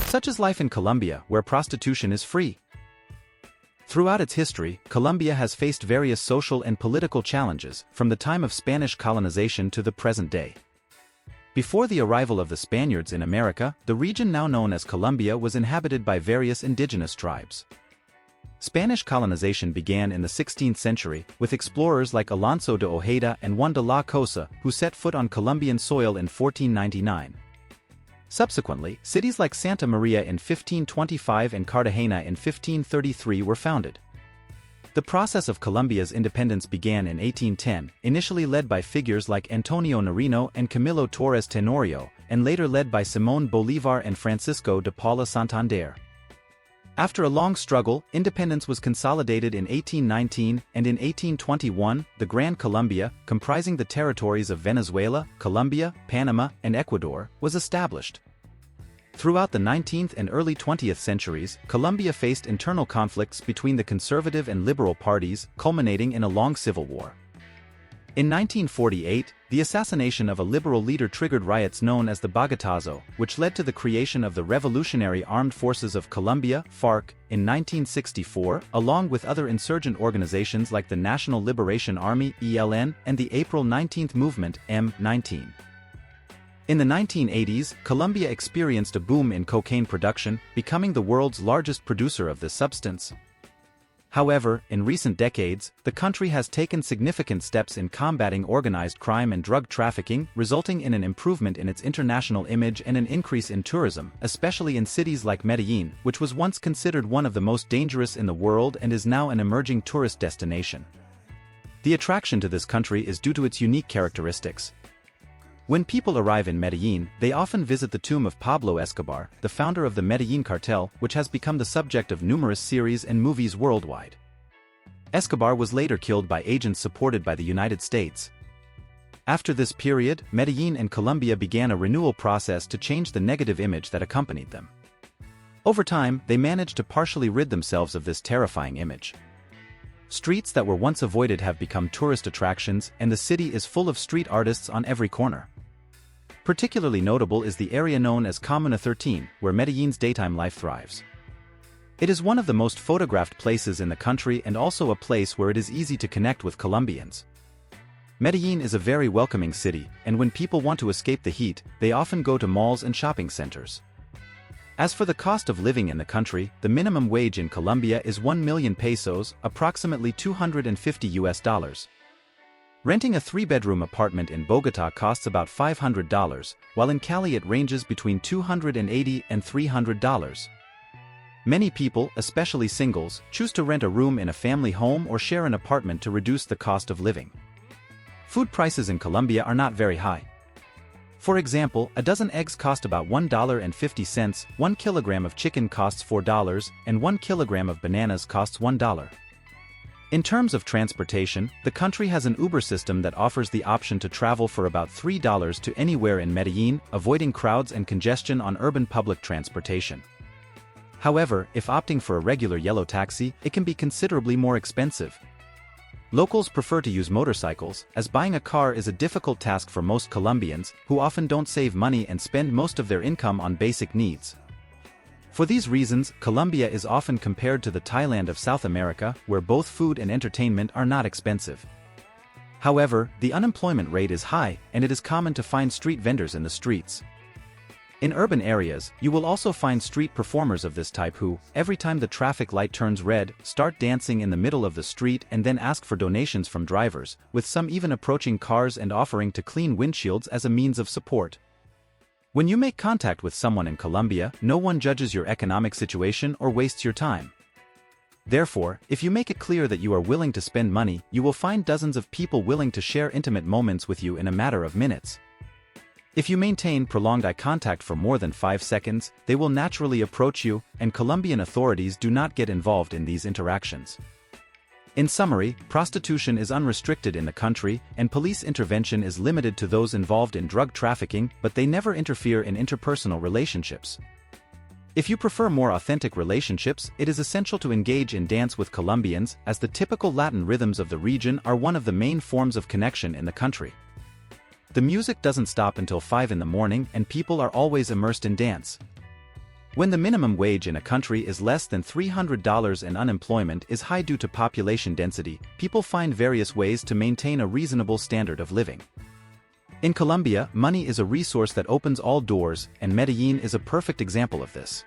Such is life in Colombia, where prostitution is free. Throughout its history, Colombia has faced various social and political challenges, from the time of Spanish colonization to the present day. Before the arrival of the Spaniards in America, the region now known as Colombia was inhabited by various indigenous tribes. Spanish colonization began in the 16th century, with explorers like Alonso de Ojeda and Juan de la Cosa, who set foot on Colombian soil in 1499. Subsequently, cities like Santa Maria in 1525 and Cartagena in 1533 were founded. The process of Colombia's independence began in 1810, initially led by figures like Antonio Nariño and Camilo Torres Tenorio, and later led by Simón Bolívar and Francisco de Paula Santander. After a long struggle, independence was consolidated in 1819, and in 1821, the Gran Colombia, comprising the territories of Venezuela, Colombia, Panama, and Ecuador, was established. Throughout the 19th and early 20th centuries, Colombia faced internal conflicts between the conservative and liberal parties, culminating in a long civil war. In 1948, the assassination of a liberal leader triggered riots known as the Bogotazo, which led to the creation of the Revolutionary Armed Forces of Colombia, FARC, in 1964, along with other insurgent organizations like the National Liberation Army, ELN, and the April 19th Movement, M19. In the 1980s, Colombia experienced a boom in cocaine production, becoming the world's largest producer of this substance. However, in recent decades, the country has taken significant steps in combating organized crime and drug trafficking, resulting in an improvement in its international image and an increase in tourism, especially in cities like Medellín, which was once considered one of the most dangerous in the world and is now an emerging tourist destination. The attraction to this country is due to its unique characteristics. When people arrive in Medellín, they often visit the tomb of Pablo Escobar, the founder of the Medellín cartel, which has become the subject of numerous series and movies worldwide. Escobar was later killed by agents supported by the United States. After this period, Medellín and Colombia began a renewal process to change the negative image that accompanied them. Over time, they managed to partially rid themselves of this terrifying image. Streets that were once avoided have become tourist attractions, and the city is full of street artists on every corner. Particularly notable is the area known as Comuna 13, where Medellín's daytime life thrives. It is one of the most photographed places in the country and also a place where it is easy to connect with Colombians. Medellín is a very welcoming city, and when people want to escape the heat, they often go to malls and shopping centers. As for the cost of living in the country, the minimum wage in Colombia is 1 million pesos, approximately $250. Renting a 3-bedroom apartment in Bogotá costs about $500, while in Cali it ranges between $280 and $300. Many people, especially singles, choose to rent a room in a family home or share an apartment to reduce the cost of living. Food prices in Colombia are not very high. For example, a dozen eggs cost about $1.50, 1 kilogram of chicken costs $4, and 1 kilogram of bananas costs $1. In terms of transportation, the country has an Uber system that offers the option to travel for about $3 to anywhere in Medellín, avoiding crowds and congestion on urban public transportation. However, if opting for a regular yellow taxi, it can be considerably more expensive. Locals prefer to use motorcycles, as buying a car is a difficult task for most Colombians, who often don't save money and spend most of their income on basic needs. For these reasons, Colombia is often compared to the Thailand of South America, where both food and entertainment are not expensive. However, the unemployment rate is high, and it is common to find street vendors in the streets. In urban areas, you will also find street performers of this type who, every time the traffic light turns red, start dancing in the middle of the street and then ask for donations from drivers, with some even approaching cars and offering to clean windshields as a means of support. When you make contact with someone in Colombia, no one judges your economic situation or wastes your time. Therefore, if you make it clear that you are willing to spend money, you will find dozens of people willing to share intimate moments with you in a matter of minutes. If you maintain prolonged eye contact for more than 5 seconds, they will naturally approach you, and Colombian authorities do not get involved in these interactions. In summary, prostitution is unrestricted in the country, and police intervention is limited to those involved in drug trafficking, but they never interfere in interpersonal relationships. If you prefer more authentic relationships, it is essential to engage in dance with Colombians, as the typical Latin rhythms of the region are one of the main forms of connection in the country. The music doesn't stop until 5 in the morning, and people are always immersed in dance. When the minimum wage in a country is less than $300 and unemployment is high due to population density, people find various ways to maintain a reasonable standard of living. In Colombia, money is a resource that opens all doors, and Medellin is a perfect example of this.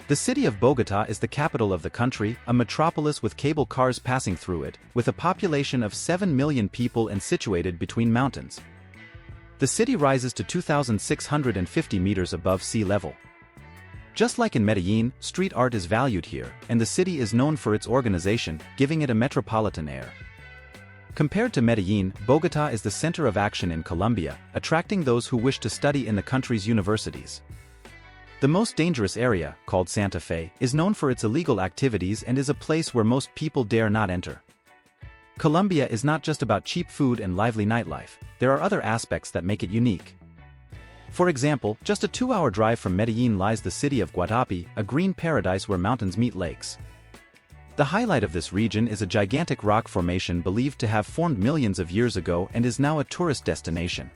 The city of Bogotá is the capital of the country, a metropolis with cable cars passing through it, with a population of 7 million people and situated between mountains. The city rises to 2,650 meters above sea level. Just like in Medellin, street art is valued here, and the city is known for its organization, giving it a metropolitan air. Compared to Medellin, Bogotá is the center of action in Colombia, attracting those who wish to study in the country's universities. The most dangerous area, called Santa Fe, is known for its illegal activities and is a place where most people dare not enter. Colombia is not just about cheap food and lively nightlife, there are other aspects that make it unique. For example, just a 2-hour drive from Medellin lies the city of Guatapé, a green paradise where mountains meet lakes. The highlight of this region is a gigantic rock formation believed to have formed millions of years ago and is now a tourist destination.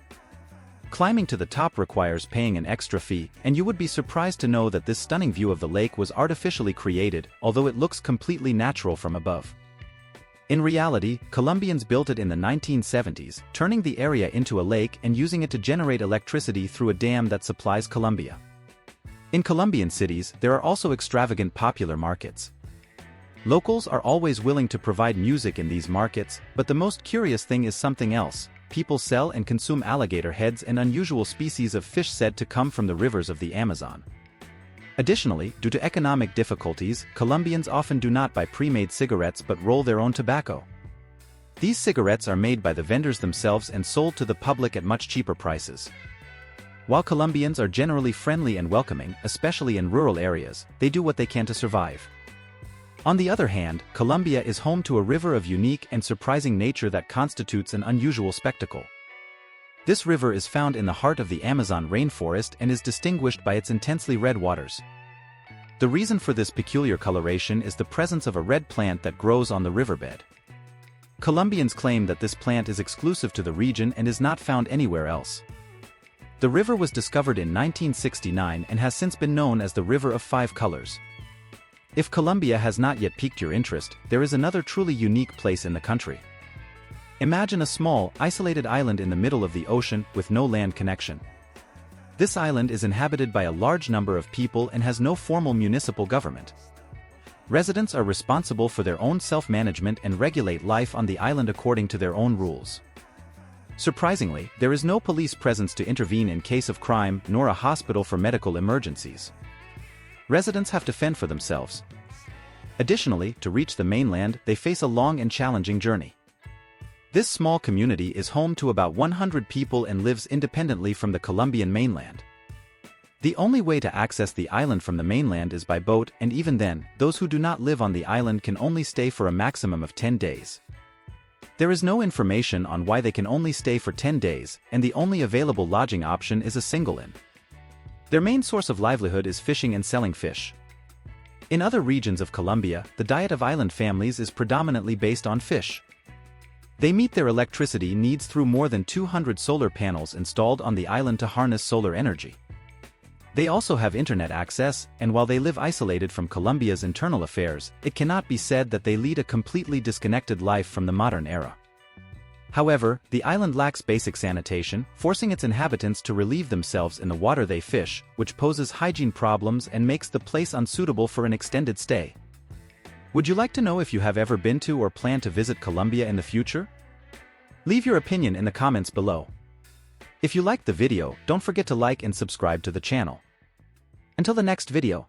Climbing to the top requires paying an extra fee, and you would be surprised to know that this stunning view of the lake was artificially created, although it looks completely natural from above. In reality, Colombians built it in the 1970s, turning the area into a lake and using it to generate electricity through a dam that supplies Colombia. In Colombian cities, there are also extravagant popular markets. Locals are always willing to provide music in these markets, but the most curious thing is something else. People sell and consume alligator heads and unusual species of fish said to come from the rivers of the Amazon. Additionally, due to economic difficulties, Colombians often do not buy pre-made cigarettes but roll their own tobacco. These cigarettes are made by the vendors themselves and sold to the public at much cheaper prices. While Colombians are generally friendly and welcoming, especially in rural areas, they do what they can to survive. On the other hand, Colombia is home to a river of unique and surprising nature that constitutes an unusual spectacle. This river is found in the heart of the Amazon rainforest and is distinguished by its intensely red waters. The reason for this peculiar coloration is the presence of a red plant that grows on the riverbed. Colombians claim that this plant is exclusive to the region and is not found anywhere else. The river was discovered in 1969 and has since been known as the River of Five Colors. If Colombia has not yet piqued your interest, there is another truly unique place in the country. Imagine a small, isolated island in the middle of the ocean with no land connection. This island is inhabited by a large number of people and has no formal municipal government. Residents are responsible for their own self-management and regulate life on the island according to their own rules. Surprisingly, there is no police presence to intervene in case of crime nor a hospital for medical emergencies. Residents have to fend for themselves. Additionally, to reach the mainland, they face a long and challenging journey. This small community is home to about 100 people and lives independently from the Colombian mainland. The only way to access the island from the mainland is by boat, and even then, those who do not live on the island can only stay for a maximum of 10 days. There is no information on why they can only stay for 10 days, and the only available lodging option is a single inn. Their main source of livelihood is fishing and selling fish. In other regions of Colombia, the diet of island families is predominantly based on fish. They meet their electricity needs through more than 200 solar panels installed on the island to harness solar energy. They also have internet access, and while they live isolated from Colombia's internal affairs, it cannot be said that they lead a completely disconnected life from the modern era. However, the island lacks basic sanitation, forcing its inhabitants to relieve themselves in the water they fish, which poses hygiene problems and makes the place unsuitable for an extended stay. Would you like to know if you have ever been to or plan to visit Colombia in the future? Leave your opinion in the comments below. If you liked the video, don't forget to like and subscribe to the channel. Until the next video.